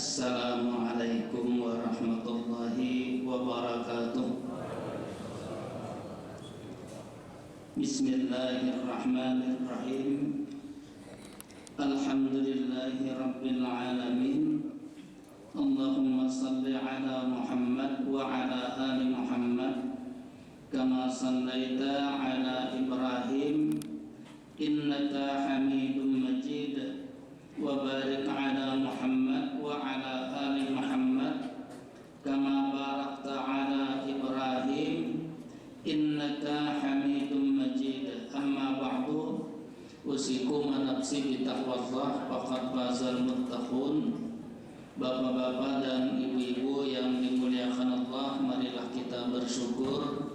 Assalamualaikum warahmatullahi wabarakatuh. Bismillahirrahmanirrahim. Alhamdulillahi rabbil alamin. Allahumma salli ala Muhammad wa ala ali Muhammad kama sallaita ala Ibrahim innaka Hamidum Majid. Wa barik ala Muhammad wa ala ali Muhammad kama barakta ala Ibrahim innaka Hamidum Majid. Amma ba'du, usikum wa nafsi bi taqwallah faqad fazal muttaqun. Bapak-bapak dan ibu-ibu yang dimuliakan Allah, marilah kita bersyukur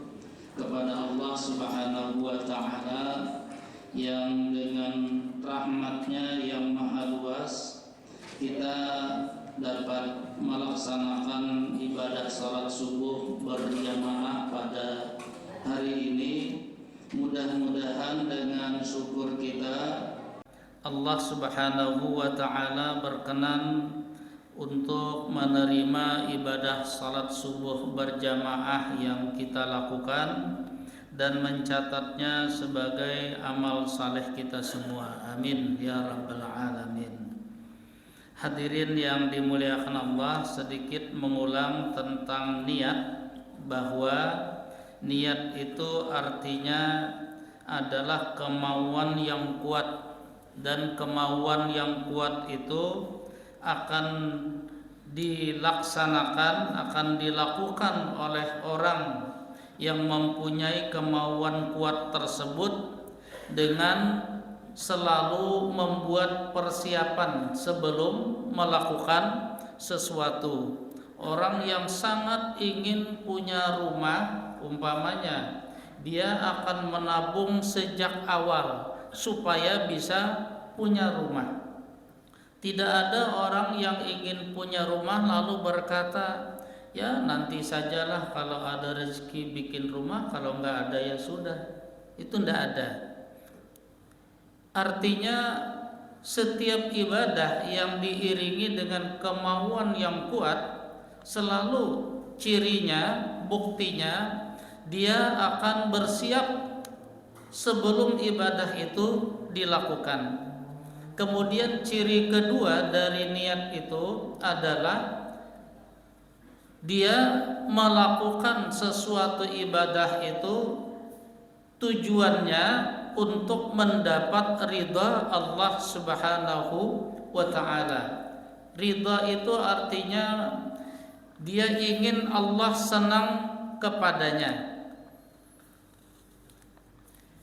kepada Allah Subhanahu wa ta'ala yang dengan rahmatnya yang maha luas kita dapat melaksanakan ibadah salat subuh berjamaah pada hari ini. Mudah-mudahan dengan syukur kita Allah Subhanahu wa ta'ala berkenan untuk menerima ibadah salat subuh berjamaah yang kita lakukan dan mencatatnya sebagai amal saleh kita semua. Amin ya rabbal alamin. Hadirin yang dimuliakan Allah, sedikit mengulang tentang niat, bahwa niat itu artinya adalah kemauan yang kuat, dan kemauan yang kuat itu akan dilaksanakan, akan dilakukan oleh orang yang mempunyai kemauan kuat tersebut dengan selalu membuat persiapan sebelum melakukan sesuatu. Orang yang sangat ingin punya rumah, umpamanya dia akan menabung sejak awal supaya bisa punya rumah. Tidak ada orang yang ingin punya rumah lalu berkata, ya nanti sajalah kalau ada rezeki bikin rumah, kalau enggak ada ya sudah. Itu enggak ada. Artinya setiap ibadah yang diiringi dengan kemauan yang kuat, selalu cirinya, buktinya dia akan bersiap sebelum ibadah itu dilakukan. Kemudian ciri kedua dari niat itu adalah dia melakukan sesuatu ibadah itu tujuannya untuk mendapat ridha Allah Subhanahu wa ta'ala. Ridha itu artinya dia ingin Allah senang kepadanya.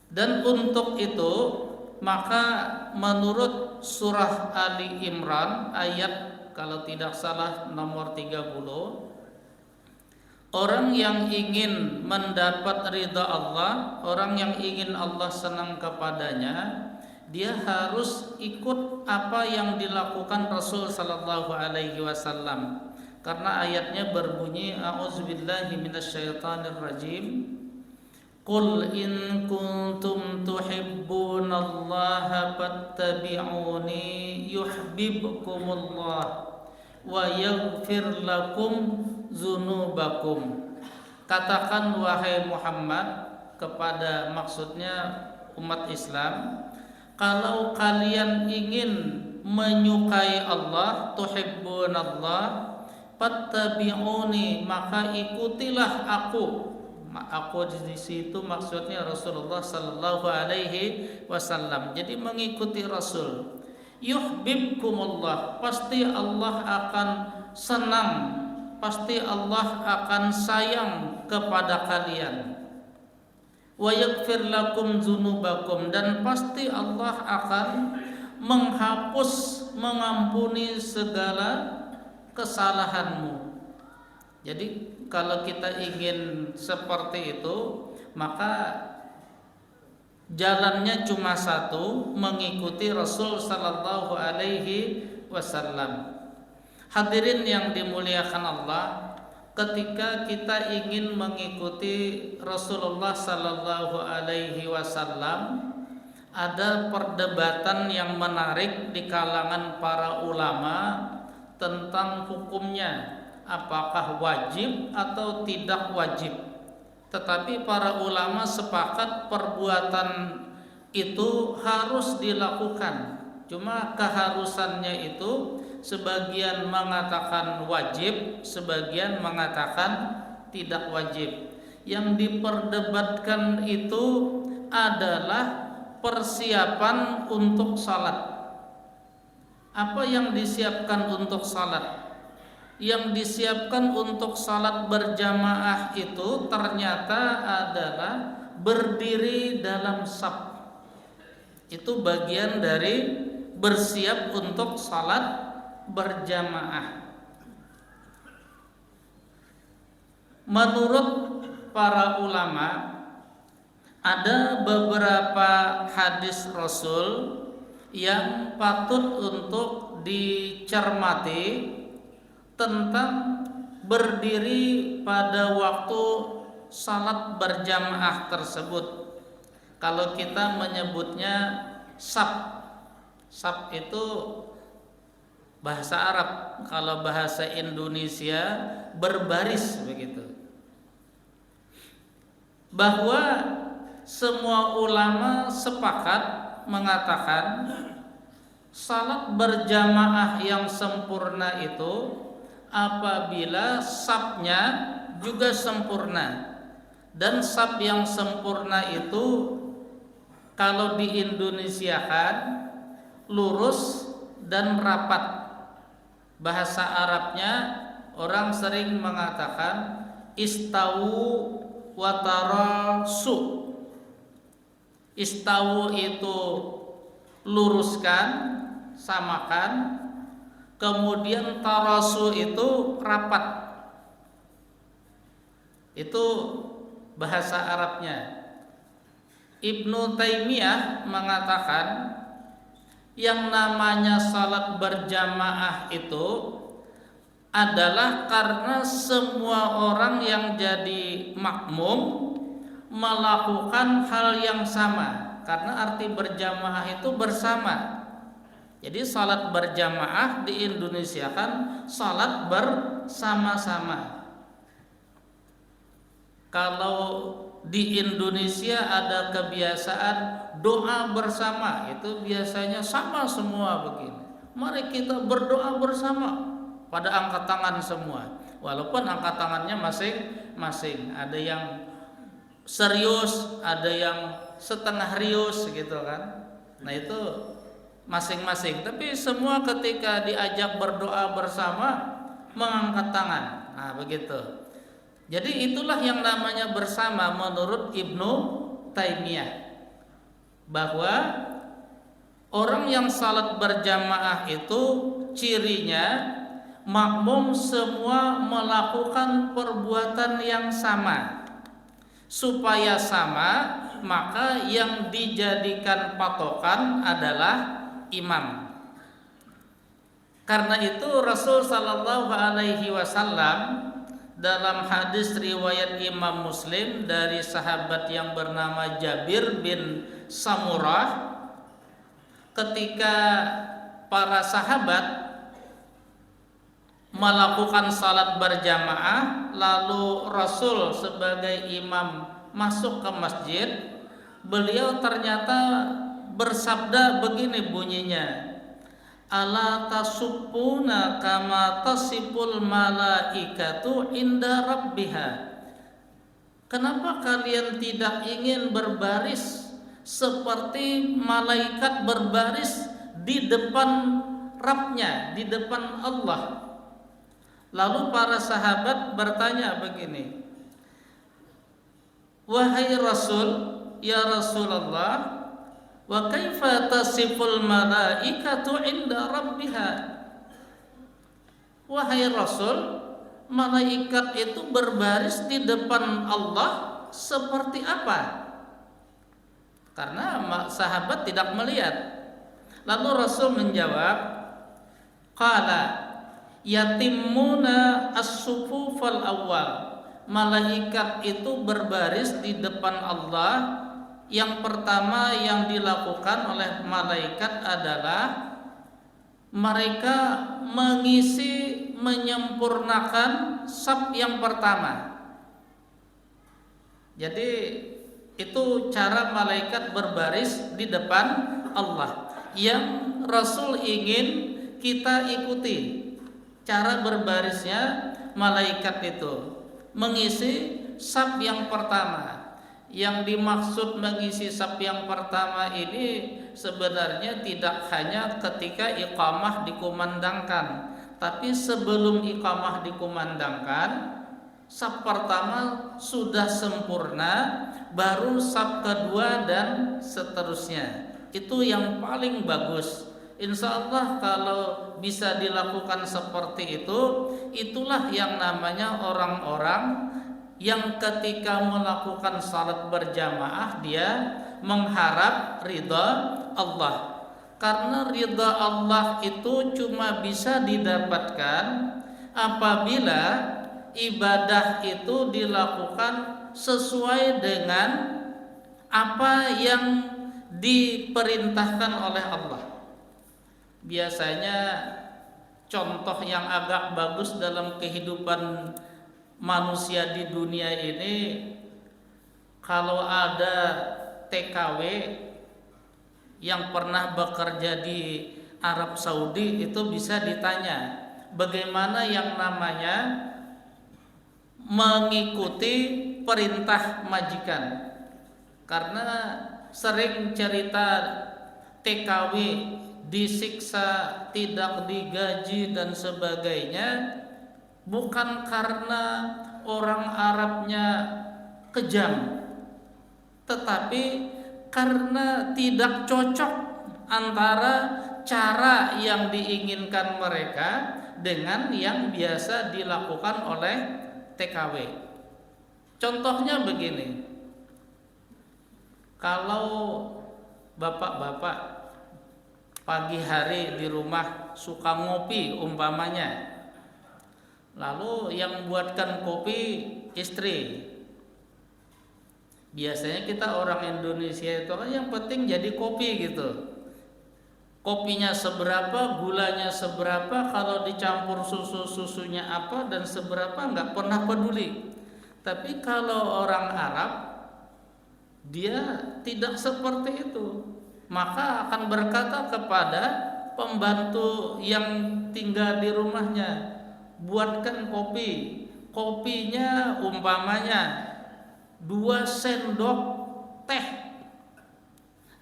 Dan untuk itu maka menurut surah Ali Imran ayat kalau tidak salah nomor 30, orang yang ingin mendapat ridha Allah, orang yang ingin Allah senang kepadanya, dia harus ikut apa yang dilakukan Rasul sallallahu alaihi wasallam. Karena ayatnya berbunyi, a'udzubillahi minasyaitonir rajim. Qul in kuntum tuhibbunallaha fattabi'uni yuhibbukumullah wa yaghfir lakum dzunubakum. Katakan wahai Muhammad kepada, maksudnya umat Islam, kalau kalian ingin menyukai Allah, tuhibbunallah, fattabi'uni, maka ikutilah aku. Aku di situ maksudnya Rasulullah sallallahu alaihi wasallam. Jadi mengikuti Rasul. Yuhibbukumullah, pasti Allah akan senang, pasti Allah akan sayang kepada kalian. Wa yaghfir lakum dzunubakum, dan pasti Allah akan menghapus, mengampuni segala kesalahanmu. Jadi kalau kita ingin seperti itu, maka jalannya cuma satu, mengikuti Rasul sallallahu alaihi wasallam. Hadirin yang dimuliakan Allah, ketika kita ingin mengikuti Rasulullah sallallahu alaihi wasallam, ada perdebatan yang menarik di kalangan para ulama tentang hukumnya, apakah wajib atau tidak wajib. Tetapi para ulama sepakat perbuatan itu harus dilakukan. Cuma keharusannya itu sebagian mengatakan wajib, sebagian mengatakan tidak wajib. Yang diperdebatkan itu adalah persiapan untuk salat. Apa yang disiapkan untuk salat? Yang disiapkan untuk salat berjamaah itu ternyata adalah berdiri dalam saf. Itu bagian dari bersiap untuk salat berjamaah. Menurut para ulama, ada beberapa hadis Rasul yang patut untuk dicermati tentang berdiri pada waktu salat berjamaah tersebut. Kalau kita menyebutnya saf, saf itu bahasa Arab, kalau bahasa Indonesia berbaris begitu. Bahwa semua ulama sepakat mengatakan salat berjamaah yang sempurna itu apabila safnya juga sempurna. Dan saf yang sempurna itu kalau diindonesiakan lurus dan rapat. Bahasa Arabnya orang sering mengatakan istawu wa tarasu. Istawu itu luruskan, samakan. Kemudian tarasu itu rapat. Itu bahasa Arabnya. Ibnu Taimiyah mengatakan yang namanya salat berjamaah itu adalah karena semua orang yang jadi makmum melakukan hal yang sama. Karena arti berjamaah itu bersama. Jadi salat berjamaah di Indonesia kan salat bersama-sama. Kalau di Indonesia ada kebiasaan doa bersama, itu biasanya sama semua begini. Mari kita berdoa bersama, pada angkat tangan semua. Walaupun angkat tangannya masing-masing, ada yang serius, ada yang setengah rius gitu kan. Nah itu masing-masing. Tapi semua ketika diajak berdoa bersama mengangkat tangan. Nah begitu. Jadi itulah yang namanya bersama menurut Ibnu Taimiyah, bahwa orang yang salat berjamaah itu cirinya makmum semua melakukan perbuatan yang sama. Supaya sama, maka yang dijadikan patokan adalah imam. Karena itu Rasul sallallahu alaihi wasallam dalam hadis riwayat Imam Muslim dari sahabat yang bernama Jabir bin Samurah, ketika para sahabat melakukan salat berjamaah lalu Rasul sebagai imam masuk ke masjid, beliau ternyata bersabda begini bunyinya, ala tasuppuna kama tasipul malaikatu inda rabbiha. Kenapa kalian tidak ingin berbaris seperti malaikat berbaris di depan Rabbnya, di depan Allah? Lalu para sahabat bertanya begini, wahai Rasul, ya Rasulullah, wa kaifa tasiful malaikatu inda rabbiha? Wahai Rasul, malaikat itu berbaris di depan Allah seperti apa? Karena sahabat tidak melihat. Lalu Rasul menjawab, qala yatimmuna as-sufufal awal. Malaikat itu berbaris di depan Allah. Yang pertama yang dilakukan oleh malaikat adalah mereka mengisi, menyempurnakan saf yang pertama. Jadi itu cara malaikat berbaris di depan Allah yang Rasul ingin kita ikuti. Cara berbarisnya malaikat itu mengisi saf yang pertama. Yang dimaksud mengisi saf yang pertama ini sebenarnya tidak hanya ketika iqamah dikumandangkan, tapi sebelum iqamah dikumandangkan, saf pertama sudah sempurna, baru saf kedua dan seterusnya. Itu yang paling bagus. Insya Allah kalau bisa dilakukan seperti itu, itulah yang namanya orang-orang yang ketika melakukan salat berjamaah dia mengharap ridha Allah. Karena ridha Allah itu cuma bisa didapatkan apabila ibadah itu dilakukan sesuai dengan apa yang diperintahkan oleh Allah. Biasanya contoh yang agak bagus dalam kehidupan manusia di dunia ini, kalau ada TKW yang pernah bekerja di Arab Saudi itu bisa ditanya bagaimana yang namanya mengikuti perintah majikan. Karena sering cerita TKW disiksa, tidak digaji dan sebagainya, bukan karena orang Arabnya kejam, tetapi karena tidak cocok antara cara yang diinginkan mereka dengan yang biasa dilakukan oleh TKW. Contohnya begini, kalau bapak-bapak pagi hari di rumah suka ngopi umpamanya, lalu yang buatkan kopi istri. Biasanya kita orang Indonesia itu kan yang penting jadi kopi gitu. Kopinya seberapa, gulanya seberapa, kalau dicampur susunya apa dan seberapa nggak pernah peduli. Tapi kalau orang Arab dia tidak seperti itu. Maka akan berkata kepada pembantu yang tinggal di rumahnya, buatkan kopi. Kopinya umpamanya 2 sendok teh.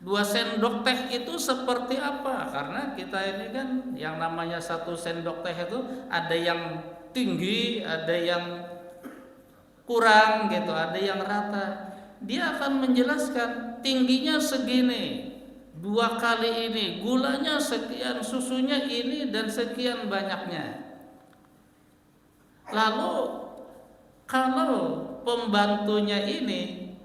2 sendok teh itu seperti apa? Karena kita ini kan yang namanya 1 sendok teh itu ada yang tinggi, ada yang kurang gitu, ada yang rata. Dia akan menjelaskan tingginya segini, 2 kali ini, gulanya sekian, susunya ini dan sekian banyaknya. Lalu kalau pembantunya ini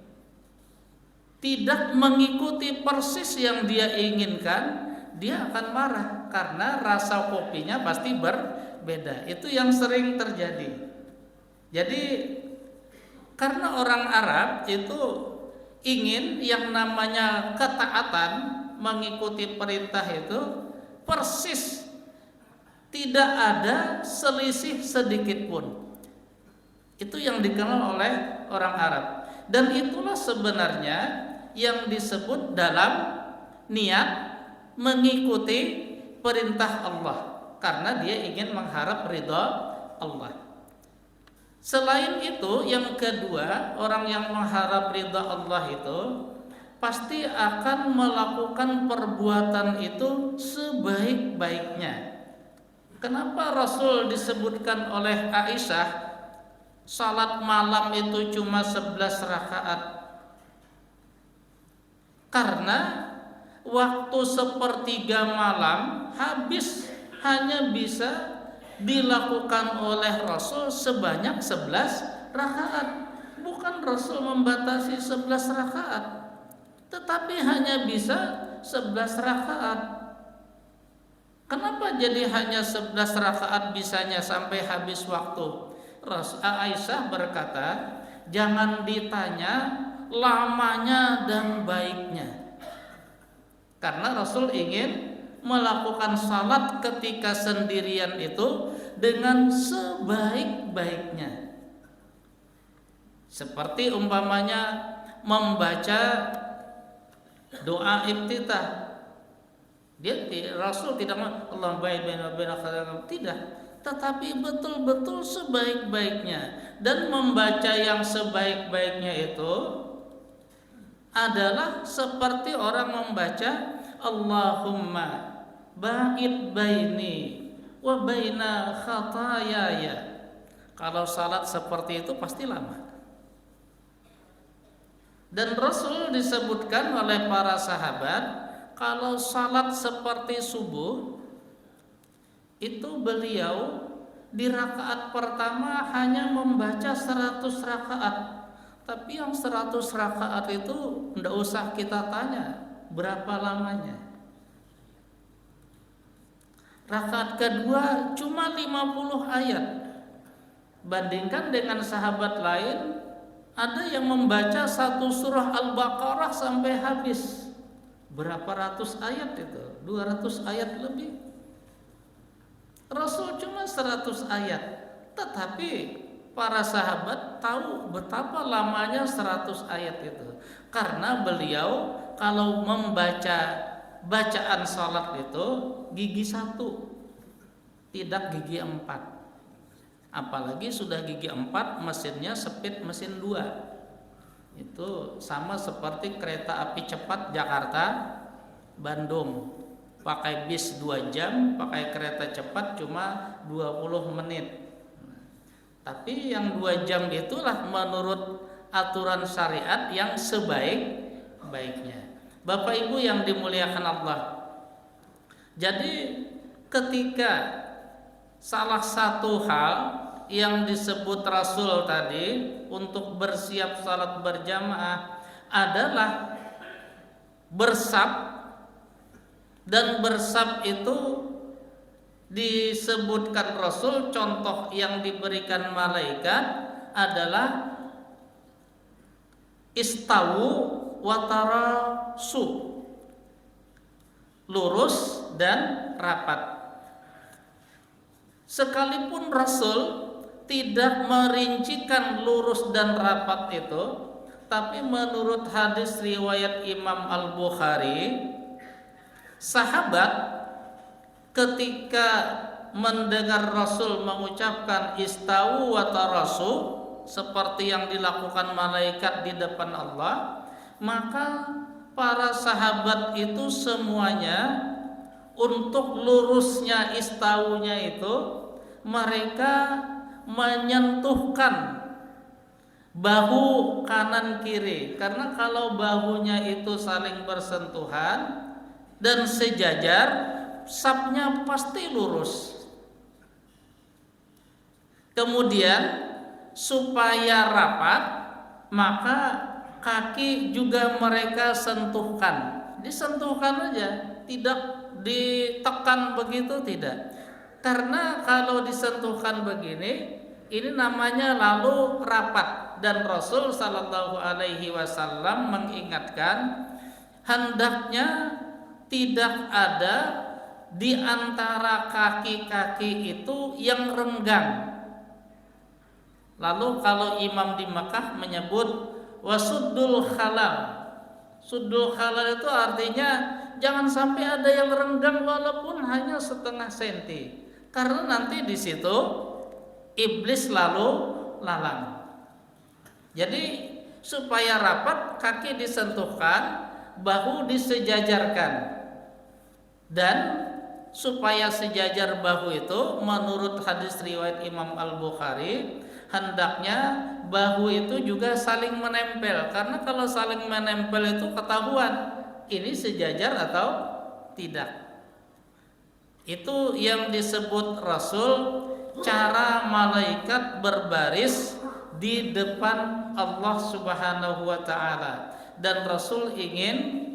tidak mengikuti persis yang dia inginkan, dia akan marah karena rasa kopinya pasti berbeda. Itu yang sering terjadi. Jadi karena orang Arab itu ingin yang namanya ketaatan, mengikuti perintah itu persis, tidak ada selisih sedikit pun. Itu yang dikenal oleh orang Arab. Dan itulah sebenarnya yang disebut dalam niat mengikuti perintah Allah, karena dia ingin mengharap ridha Allah. Selain itu, yang kedua, orang yang mengharap ridha Allah itu pasti akan melakukan perbuatan itu sebaik-baiknya. Kenapa Rasul disebutkan oleh Aisyah salat malam itu cuma 11 rakaat? Karena waktu sepertiga malam habis hanya bisa dilakukan oleh Rasul sebanyak 11 rakaat. Bukan Rasul membatasi 11 rakaat, tetapi hanya bisa 11 rakaat. Kenapa jadi hanya 11 rakaat bisanya sampai habis waktu? Aisyah berkata, jangan ditanya lamanya dan baiknya, karena Rasul ingin melakukan salat ketika sendirian itu dengan sebaik-baiknya. Seperti umpamanya membaca doa iftitah. Rasul tidak Allah tidak, tetapi betul-betul sebaik-baiknya, dan membaca yang sebaik-baiknya itu adalah seperti orang membaca Allahumma ba'id baini wa baina khatayaya. Kalau salat seperti itu pasti lama. Dan Rasul disebutkan oleh para sahabat, kalau salat seperti subuh itu beliau di rakaat pertama hanya membaca 100 rakaat. Tapi yang 100 rakaat itu tidak usah kita tanya berapa lamanya. Rakaat kedua cuma 50 ayat. Bandingkan dengan sahabat lain, ada yang membaca satu surah Al-Baqarah sampai habis. Berapa ratus ayat itu? 200 ayat lebih. Rasul cuma 100 ayat. Tetapi para sahabat tahu betapa lamanya 100 ayat itu. Karena beliau kalau membaca bacaan salat itu gigi 1, tidak gigi 4. Apalagi sudah gigi 4, mesinnya speed mesin 2. Itu sama seperti kereta api cepat Jakarta Bandung, pakai bis 2 jam, pakai kereta cepat cuma 20 menit. Tapi yang 2 jam itulah menurut aturan syariat yang sebaik-baiknya. Bapak Ibu yang dimuliakan Allah, jadi ketika salah satu hal yang disebut Rasul tadi untuk bersiap salat berjamaah adalah bersab, dan bersab itu disebutkan Rasul, contoh yang diberikan malaikat adalah istawu watarasu, lurus dan rapat. Sekalipun Rasul tidak merincikan lurus dan rapat itu, tapi menurut hadis riwayat Imam Al-Bukhari, sahabat ketika mendengar Rasul mengucapkan istawu wa tarasu seperti yang dilakukan malaikat di depan Allah, maka para sahabat itu semuanya untuk lurusnya istawunya itu mereka menyentuhkan bahu kanan kiri, karena kalau bahunya itu saling bersentuhan dan sejajar, sapnya pasti lurus. Kemudian supaya rapat, maka kaki juga mereka sentuhkan, disentuhkan aja, tidak ditekan begitu, tidak. Karena kalau disentuhkan begini, ini namanya lalu rapat. Dan Rasul Sallallahu Alaihi Wasallam mengingatkan, hendaknya tidak ada di antara kaki-kaki itu yang renggang. Lalu kalau imam di Makkah menyebut wasuddul khalal. Suddul khalal itu artinya jangan sampai ada yang renggang walaupun hanya setengah senti. Karena nanti di situ iblis lalu lalang. Jadi supaya rapat, kaki disentuhkan, bahu disejajarkan. Dan supaya sejajar bahu itu menurut hadis riwayat Imam Al-Bukhari, hendaknya bahu itu juga saling menempel. Karena kalau saling menempel itu ketahuan ini sejajar atau tidak. Itu yang disebut Rasul cara malaikat berbaris di depan Allah Subhanahu wa taala. Dan Rasul ingin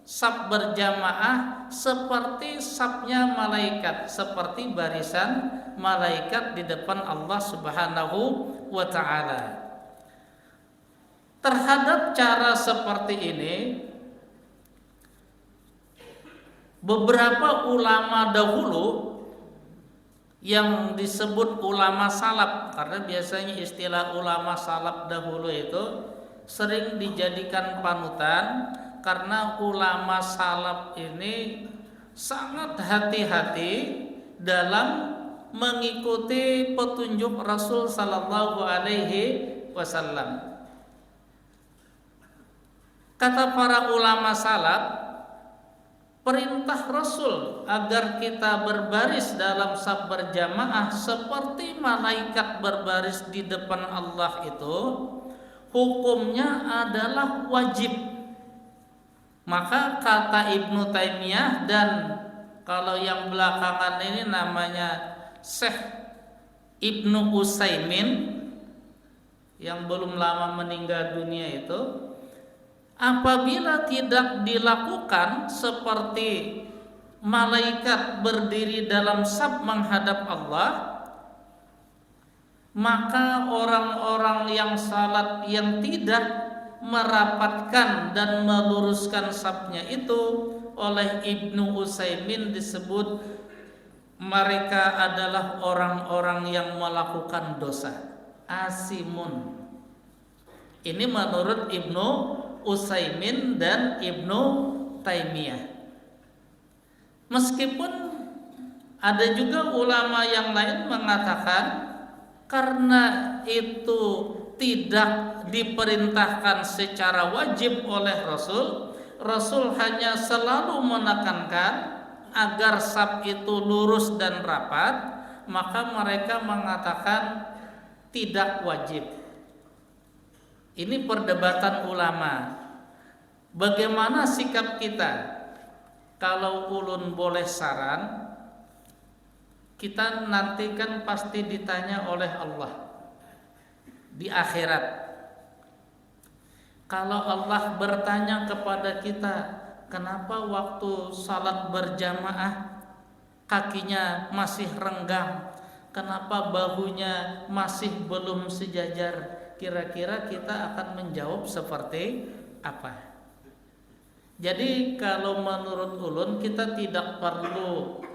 saf berjamaah seperti safnya malaikat, seperti barisan malaikat di depan Allah Subhanahu wa taala. Terhadap cara seperti ini, beberapa ulama dahulu yang disebut ulama salaf, karena biasanya istilah ulama salaf dahulu itu sering dijadikan panutan, karena ulama salaf ini sangat hati-hati dalam mengikuti petunjuk Rasul sallallahu alaihi wasallam. Kata para ulama salaf, perintah Rasul agar kita berbaris dalam saf berjamaah seperti malaikat berbaris di depan Allah itu hukumnya adalah wajib. Maka kata Ibnu Taimiyah, dan kalau yang belakangan ini namanya Syekh Ibnu Utsaimin yang belum lama meninggal dunia itu, apabila tidak dilakukan seperti malaikat berdiri dalam saf menghadap Allah, maka orang-orang yang salat yang tidak merapatkan dan meluruskan safnya itu oleh Ibnu Utsaimin disebut mereka adalah orang-orang yang melakukan dosa, asimun. Ini menurut Ibnu Utsaimin dan Ibnu Taimiyah. Meskipun ada juga ulama yang lain mengatakan karena itu tidak diperintahkan secara wajib oleh Rasul, Rasul hanya selalu menekankan agar saf itu lurus dan rapat, maka mereka mengatakan tidak wajib. Ini perdebatan ulama. Bagaimana sikap kita? Kalau ulun boleh saran, kita nanti kan pasti ditanya oleh Allah di akhirat. Kalau Allah bertanya kepada kita, kenapa waktu salat berjamaah kakinya masih renggang, kenapa bahunya masih belum sejajar, kira-kira kita akan menjawab seperti apa? Jadi kalau menurut ulun kita tidak perlu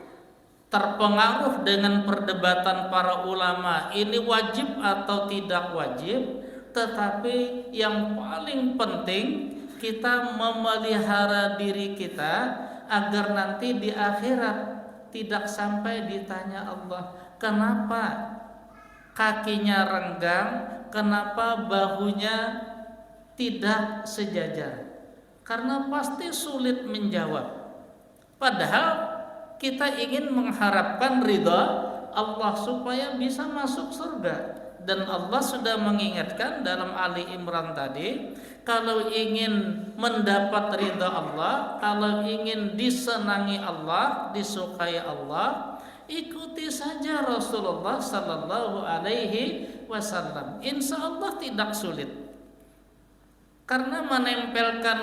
terpengaruh dengan perdebatan para ulama ini wajib atau tidak wajib, tetapi yang paling penting kita memelihara diri kita agar nanti di akhirat tidak sampai ditanya Allah, kenapa kakinya renggang, kenapa bahunya tidak sejajar? Karena pasti sulit menjawab. Padahal kita ingin mengharapkan ridha Allah supaya bisa masuk surga. Dan Allah sudah mengingatkan dalam Ali Imran tadi, kalau ingin mendapat ridha Allah, kalau ingin disenangi Allah, disukai Allah, ikuti saja Rasulullah sallallahu alaihi wasallam. Insya Allah tidak sulit. Karena menempelkan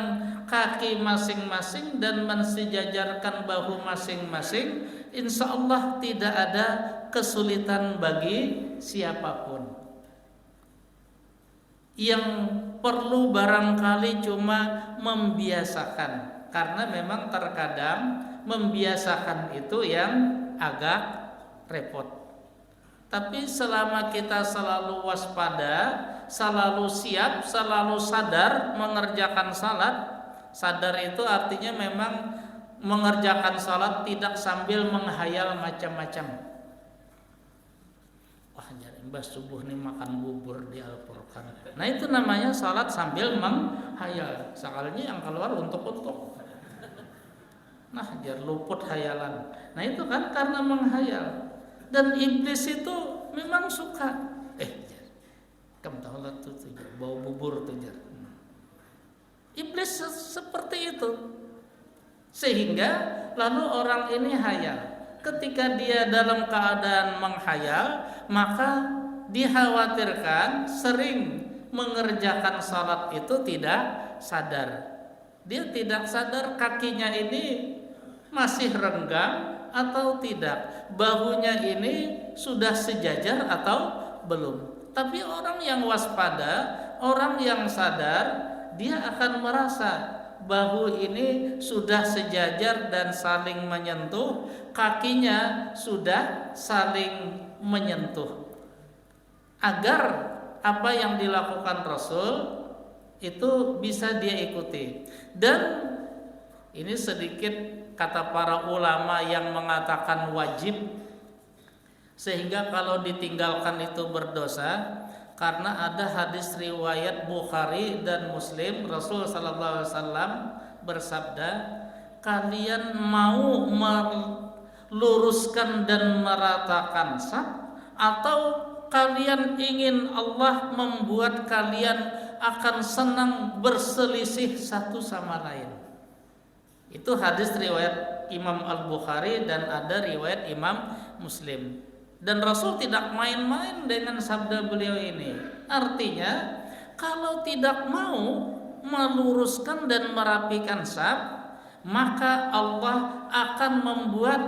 kaki masing-masing dan mensejajarkan bahu masing-masing, insya Allah tidak ada kesulitan bagi siapapun. Yang perlu barangkali cuma membiasakan, karena memang terkadang membiasakan itu yang agak repot. Tapi selama kita selalu waspada, selalu siap, selalu sadar mengerjakan salat. Sadar itu artinya memang mengerjakan salat tidak sambil menghayal macam-macam. Wah, jadi mbah subuh nih makan bubur di Al-Furqan. Nah itu namanya salat sambil menghayal. Sakalnya yang keluar untuk-untuk. Nah, biar luput hayalan. Nah itu kan karena menghayal. Dan iblis itu memang suka. Kamu tahu lah tuh bau bubur tuh. Iblis seperti itu. Sehingga lalu orang ini hayal. Ketika dia dalam keadaan menghayal, maka dikhawatirkan sering mengerjakan salat itu tidak sadar. Dia tidak sadar kakinya ini masih renggang atau tidak, bahunya ini sudah sejajar atau belum. Tapi orang yang waspada, orang yang sadar, dia akan merasa bahu ini sudah sejajar dan saling menyentuh, kakinya sudah saling menyentuh, agar apa yang dilakukan Rasul itu bisa dia ikuti. Dan ini sedikit kata para ulama yang mengatakan wajib, sehingga kalau ditinggalkan itu berdosa, karena ada hadis riwayat Bukhari dan Muslim, Rasul sallallahu alaihi wasallam bersabda, kalian mau meluruskan dan meratakan saf, atau kalian ingin Allah membuat kalian akan senang berselisih satu sama lain. Itu hadis riwayat Imam Al-Bukhari dan ada riwayat Imam Muslim. Dan Rasul tidak main-main dengan sabda beliau ini. Artinya, kalau tidak mau meluruskan dan merapikan saf, maka Allah akan membuat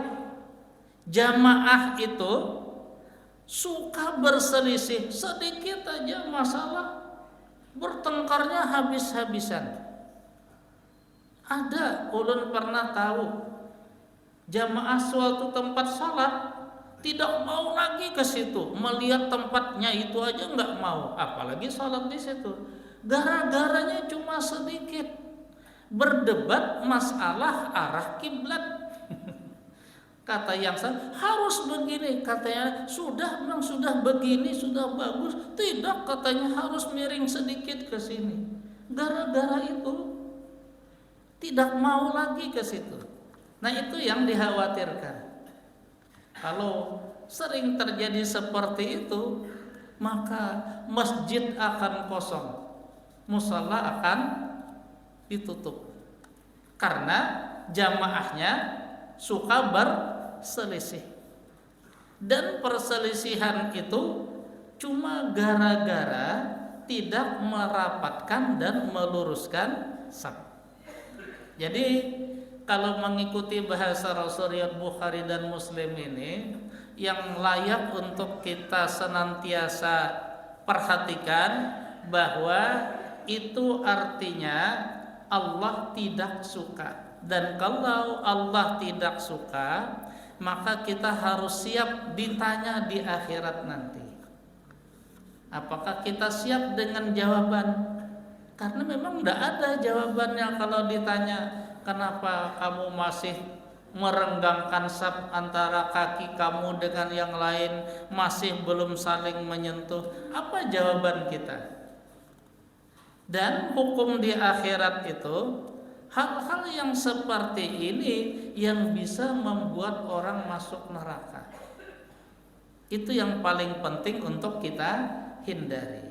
jamaah itu suka berselisih. Sedikit aja masalah, bertengkarnya habis-habisan. Ada ulun pernah tahu jamaah suatu tempat salat tidak mau lagi ke situ, melihat tempatnya itu aja nggak mau, apalagi salat di situ. Gara-garanya cuma sedikit, berdebat masalah arah kiblat. Kata yang sana harus begini, katanya memang sudah begini sudah bagus, tidak, katanya harus miring sedikit ke sini. Gara-gara itu tidak mau lagi ke situ. Nah, itu yang dikhawatirkan. Kalau sering terjadi seperti itu, maka masjid akan kosong, musala akan ditutup, karena jamaahnya suka berselisih. Dan perselisihan itu cuma gara-gara tidak merapatkan dan meluruskan saf. Jadi kalau mengikuti bahasa Rasul riwayat Bukhari dan Muslim ini, yang layak untuk kita senantiasa perhatikan bahwa itu artinya Allah tidak suka. Dan kalau Allah tidak suka, maka kita harus siap ditanya di akhirat nanti. Apakah kita siap dengan jawaban? Karena memang tidak ada jawabannya kalau ditanya, kenapa kamu masih merenggangkan saf antara kaki kamu dengan yang lain, masih belum saling menyentuh? Apa jawaban kita? Dan hukum di akhirat itu, hal-hal yang seperti ini yang bisa membuat orang masuk neraka. Itu yang paling penting untuk kita hindari.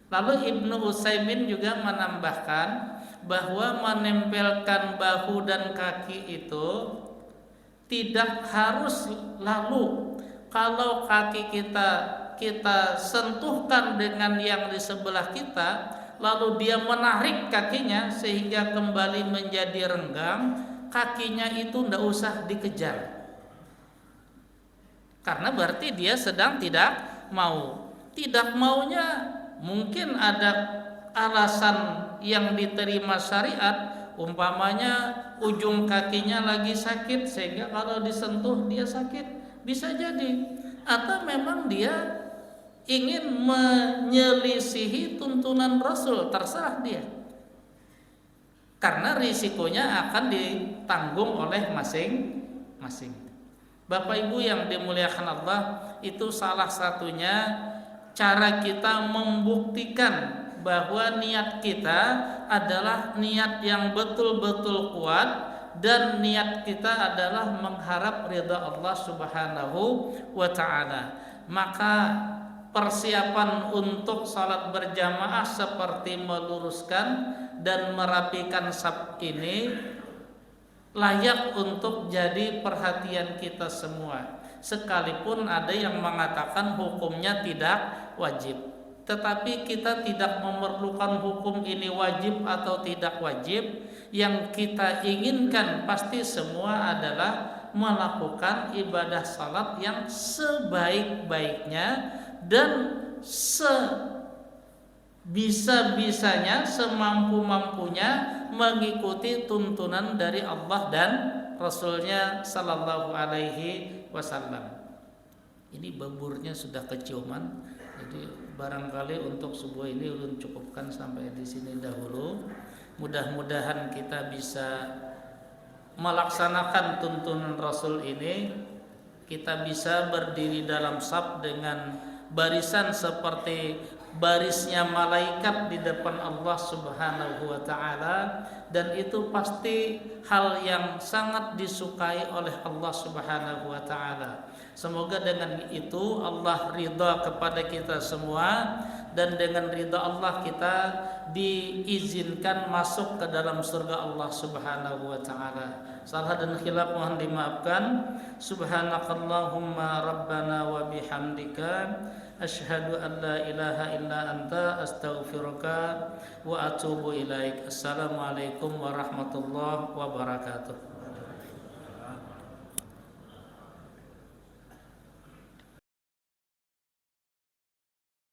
Lalu Ibnu Utsaimin juga menambahkan bahwa menempelkan bahu dan kaki itu tidak harus lalu kalau kaki kita sentuhkan dengan yang di sebelah kita, lalu dia menarik kakinya sehingga kembali menjadi renggang, kakinya itu tidak usah dikejar, karena berarti dia sedang tidak mau. Tidak maunya mungkin ada alasan yang diterima syariat, umpamanya ujung kakinya lagi sakit sehingga kalau disentuh dia sakit, bisa jadi. Atau memang dia ingin menyelisihi tuntunan Rasul, terserah dia, karena risikonya akan ditanggung oleh masing-masing. Bapak Ibu yang dimuliakan Allah, itu salah satunya cara kita membuktikan bahwa niat kita adalah niat yang betul-betul kuat, dan niat kita adalah mengharap ridha Allah Subhanahu wa ta'ala. Maka persiapan untuk salat berjamaah seperti meluruskan dan merapikan saf ini layak untuk jadi perhatian kita semua. Sekalipun ada yang mengatakan hukumnya tidak wajib, tetapi kita tidak memerlukan hukum ini wajib atau tidak wajib. Yang kita inginkan pasti semua adalah melakukan ibadah salat yang sebaik-baiknya dan sebaik bisa-bisanya, semampu-mampunya mengikuti tuntunan dari Allah dan Rasulnya Sallallahu Alaihi Wasallam. Ini baburnya sudah keciuman, jadi barangkali untuk subuh ini ulun cukupkan sampai di sini dahulu. Mudah-mudahan kita bisa melaksanakan tuntunan Rasul ini, kita bisa berdiri dalam shaf dengan barisan seperti barisnya malaikat di depan Allah Subhanahu wa taala, dan itu pasti hal yang sangat disukai oleh Allah Subhanahu wa taala. Semoga dengan itu Allah ridha kepada kita semua, dan dengan ridha Allah kita diizinkan masuk ke dalam surga Allah Subhanahu wa taala. Salah dan khilaf mohon dimaafkan. Subhanakallahumma rabbana wa bihamdika asyhadu an la ilaha illa anta astaghfiruka wa atubu ilaik. Assalamualaikum warahmatullahi wabarakatuh.